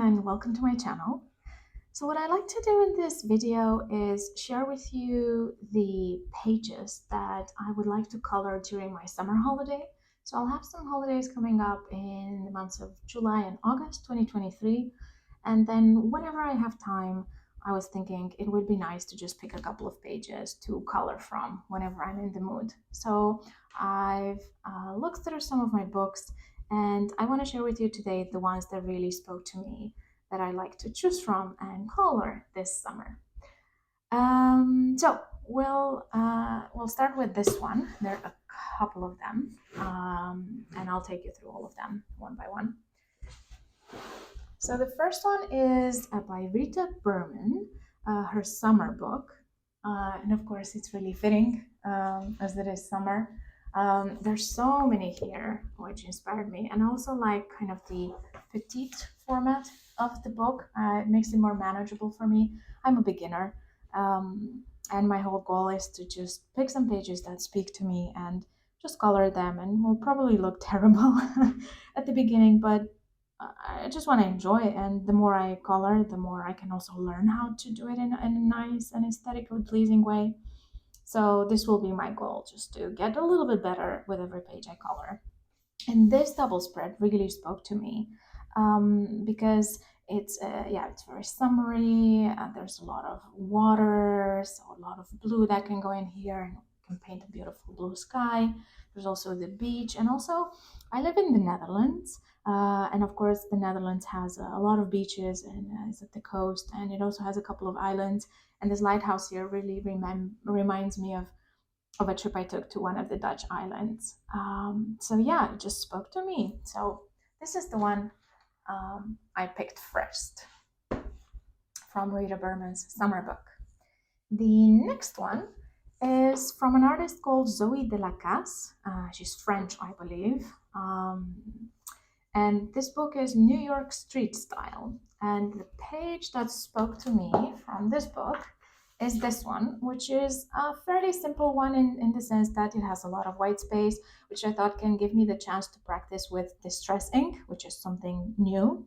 and welcome to my channel. So what I like to do in this video is share with you the pages that I would like to color during my summer holiday. So I'll have some holidays coming up in the months of July and August 2023. And then whenever I have time, I was thinking it would be nice to just pick a couple of pages to color from whenever I'm in the mood. So I've looked through some of my books and I want to share with you today the ones that really spoke to me that I like to choose from and color this summer. So we'll start with this one. There are a couple of them, and I'll take you through all of them one by one. So the first one is by Rita Berman, her summer book, and of course it's really fitting as it is summer. There's so many here which inspired me, and also like kind of the petite format of the book. It makes it more manageable for me. I'm a beginner, and my whole goal is to just pick some pages that speak to me and just color them, and will probably look terrible at the beginning, but I just want to enjoy it. And the more I color, the more I can also learn how to do it in a nice and aesthetically pleasing way. So this will be my goal, just to get a little bit better with every page I color. And this double spread really spoke to me because it's very summery. There's a lot of water, so a lot of blue that can go in here and can paint a beautiful blue sky. There's also the beach, and also I live in the Netherlands, and of course the Netherlands has a lot of beaches and is at the coast, and it also has a couple of islands. And this lighthouse here really reminds me of a trip I took to one of the Dutch islands. So yeah, it just spoke to me. So this is the one I picked first from Rita Berman's summer book. The next one is from an artist called Zoe de la Casse. She's French, I believe. And this book is New York Street Style. And the page that spoke to me from this book is this one, which is a fairly simple one in the sense that it has a lot of white space, which I thought can give me the chance to practice with distress ink, which is something new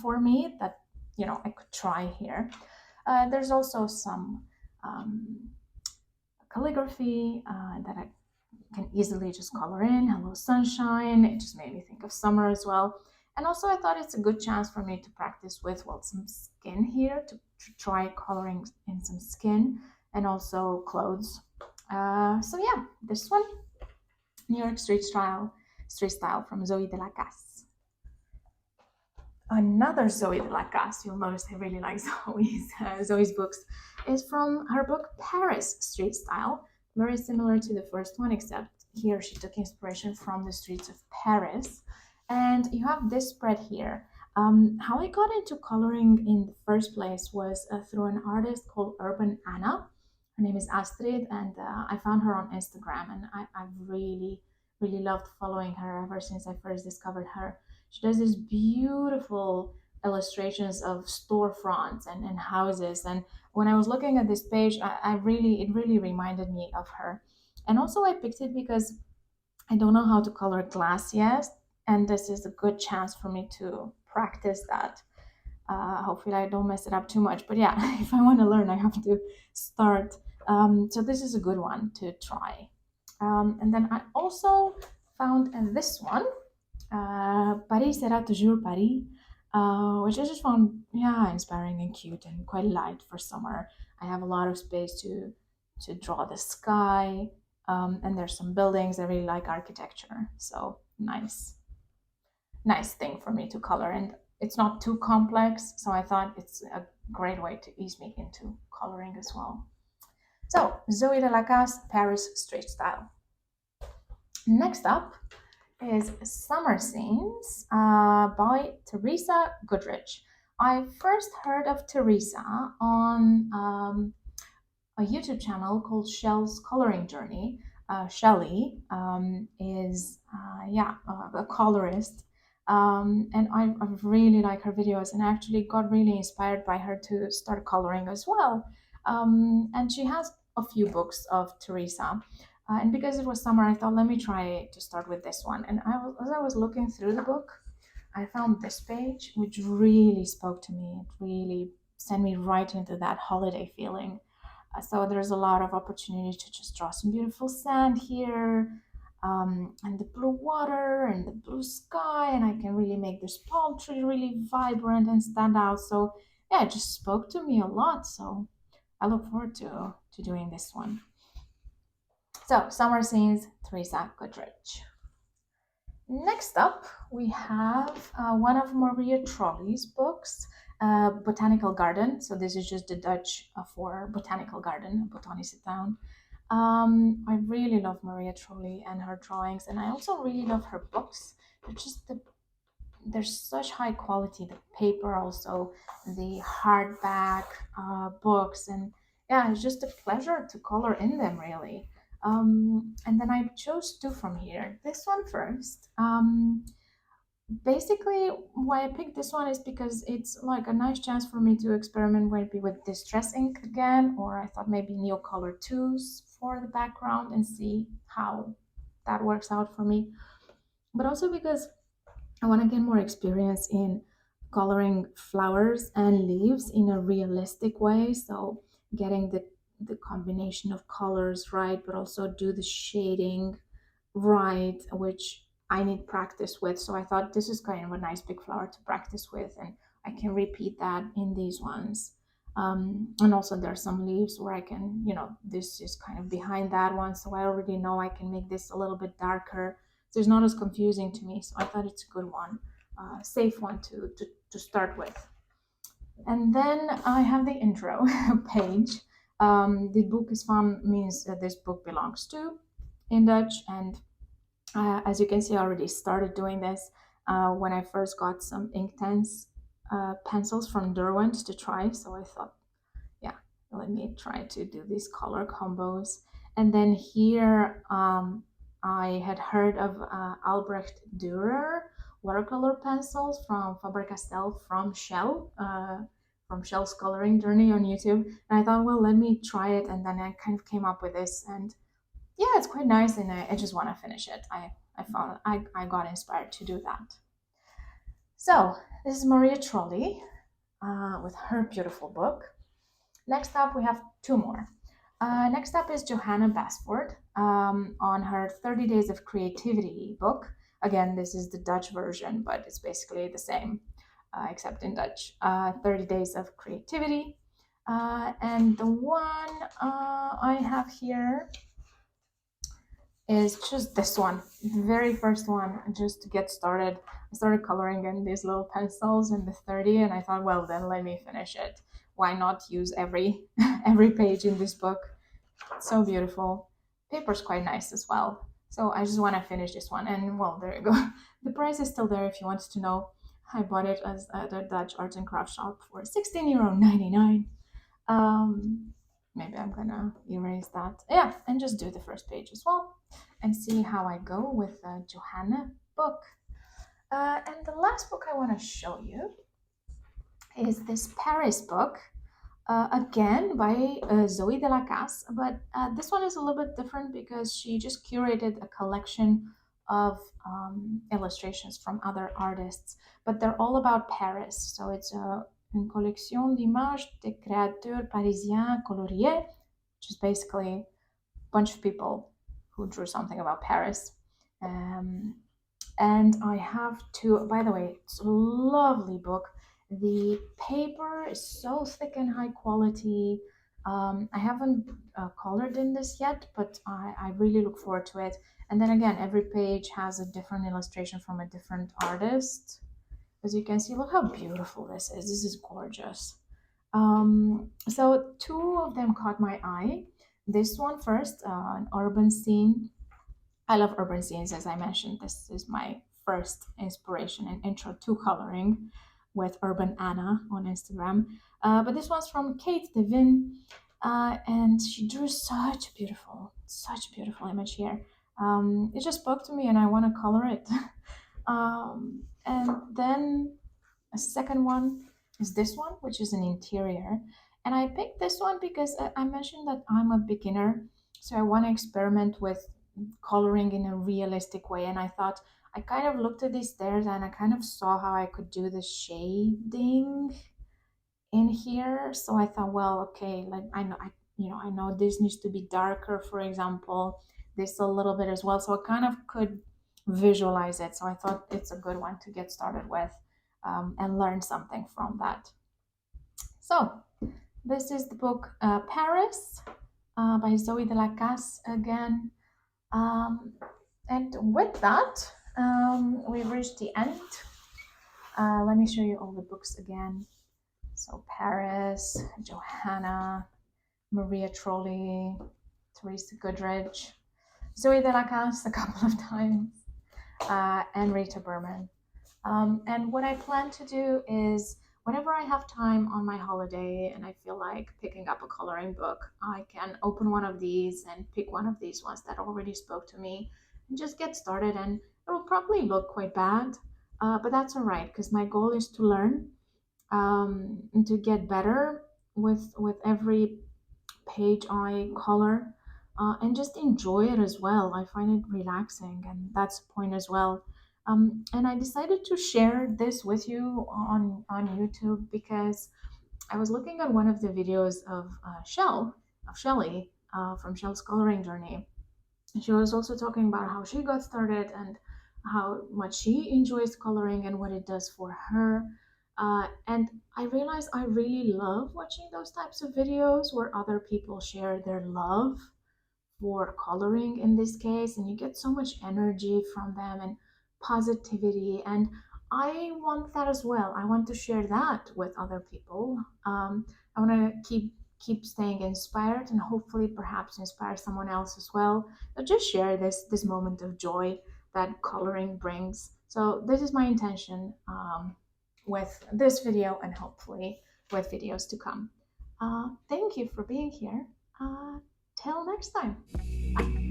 for me that I could try here. There's also some calligraphy that I can easily just color in. Hello sunshine. It just made me think of summer as well. And also I thought it's a good chance for me to practice with, well, some skin here, to try coloring in some skin and also clothes. So yeah, this one, New York Street Style from Zoe de la Casse. Another Zoe de la Casse, you'll notice I really like Zoe's books, is from her book Paris Street Style. Very similar to the first one, except here she took inspiration from the streets of Paris. And you have this spread here. How I got into coloring in the first place was through an artist called Urban Anna. Her name is Astrid, and I found her on Instagram, and I've really, really loved following her ever since I first discovered her. She does these beautiful illustrations of storefronts and houses. And when I was looking at this page, it really reminded me of her. And also I picked it because I don't know how to color glass yet, and this is a good chance for me to practice that. Hopefully I don't mess it up too much, but yeah, if I want to learn, I have to start. So this is a good one to try. And then I also found this one, Paris sera toujours Paris, which I just found, inspiring and cute and quite light for summer. I have a lot of space to draw the sky, and there's some buildings. I really like architecture, so nice thing for me to color. And it's not too complex, so I thought it's a great way to ease me into coloring as well. So Zoe de la Casse, Paris Street Style. Next up is Summer Scenes by Teresa Goodrich. I first heard of Teresa on a YouTube channel called Shell's Coloring Journey. Shelly is a colorist, and I really like her videos, and actually got really inspired by her to start coloring as well. And she has a few books of Teresa. And because it was summer, I thought, let me try to start with this one. And as I was looking through the book, I found this page which really spoke to me. It really sent me right into that holiday feeling. So there's a lot of opportunity to just draw some beautiful sand here, and the blue water and the blue sky, and I can really make this palm tree really vibrant and stand out. So yeah, it just spoke to me a lot. So I look forward to doing this one. So summer scenes, Teresa Goodrich. Next up, we have one of Maria Trolley's books, Botanical Garden. So this is just the Dutch for botanical garden, botanische tuin. I really love Maria Trolley and her drawings, and I also really love her books. They're just there's such high quality. The paper, also the hardback books, and yeah, it's just a pleasure to color in them, really. And then I chose two from here. This one first. Basically, why I picked this one is because it's like a nice chance for me to experiment maybe with distress ink again, or I thought maybe Neocolor 2s for the background and see how that works out for me. But also because I want to get more experience in coloring flowers and leaves in a realistic way. So getting the combination of colors right, but also do the shading right, which I need practice with. So I thought this is kind of a nice big flower to practice with, and I can repeat that in these ones. And also there's some leaves where I can, this is kind of behind that one, so I already know I can make this a little bit darker. So it's not as confusing to me. So I thought it's a good one, safe one to start with. And then I have the intro page. The boek is van means that this book belongs to in Dutch, and as you can see, I already started doing this when I first got some Inktense pencils from Derwent to try. So I thought, yeah, let me try to do these color combos. And then here, I had heard of Albrecht Dürer watercolor pencils from Faber-Castell from Shell's coloring journey on YouTube. And I thought, well, let me try it. And then I kind of came up with this, and yeah, it's quite nice, and I just want to finish it. I found I got inspired to do that. So this is Maria Trolley with her beautiful book. Next up, we have two more. Next up is Johanna Basford on her 30 Days of Creativity book. Again, this is the Dutch version, but it's basically the same, except in Dutch. 30 Days of Creativity. And the one I have here is just this one, the very first one, just to get started. I started coloring in these little pencils in the 30, and I thought, well, then let me finish it. Why not use every every page in this book? It's so beautiful. Paper's quite nice as well. So I just want to finish this one, and well, there you go. The price is still there if you want to know. I bought it at the Dutch arts and crafts shop for €16.99. Maybe I'm gonna erase that. Yeah, and just do the first page as well and see how I go with the Johanna book. And the last book I want to show you is this Paris book, again by Zoe de la Casse, but this one is a little bit different because she just curated a collection of illustrations from other artists, but they're all about Paris. So it's une collection d'images de créateurs parisiens coloriés, which is basically a bunch of people who drew something about Paris. And I have to, by the way, it's a lovely book. The paper is so thick and high quality. I haven't colored in this yet, but I really look forward to it. And then again, every page has a different illustration from a different artist. As you can see, look how beautiful this is. This is gorgeous. So two of them caught my eye. This one first, an urban scene. I love urban scenes, as I mentioned. This is my first inspiration and intro to coloring with Urban Anna on Instagram. But this one's from Kate Devin, and she drew such a beautiful image here. It just spoke to me, and I want to color it. And then a second one is this one, which is an interior. And I picked this one because I mentioned that I'm a beginner, so I want to experiment with coloring in a realistic way. And I thought I kind of looked at these stairs and I kind of saw how I could do the shading in here. So I thought, well, okay, like I know this needs to be darker, for example, this a little bit as well. So I kind of could visualize it. So I thought it's a good one to get started with, and learn something from that. So this is the book Paris, by Zoe de la Casse again. Um, and with that, we've reached the end. Let me show you all the books again. So Paris, Johanna, Maria Trolley, Teresa Goodrich, Zoe de la Casse a couple of times, and Rita Berman. And what I plan to do is whenever I have time on my holiday and I feel like picking up a coloring book, I can open one of these and pick one of these ones that already spoke to me and just get started. And it'll probably look quite bad, but that's all right because my goal is to learn, and to get better with every page I color, and just enjoy it as well. I find it relaxing, and that's the point as well. And I decided to share this with you on YouTube because I was looking at one of the videos of Shelley, from Shell's coloring journey. She was also talking about how she got started and how much she enjoys coloring and what it does for her. And I realized I really love watching those types of videos where other people share their love for coloring in this case, and you get so much energy from them and positivity. And I want that as well. I want to share that with other people. I want to keep staying inspired and hopefully perhaps inspire someone else as well. But just share this moment of joy that coloring brings. So this is my intention, with this video and hopefully with videos to come. Thank you for being here. Till next time. Bye.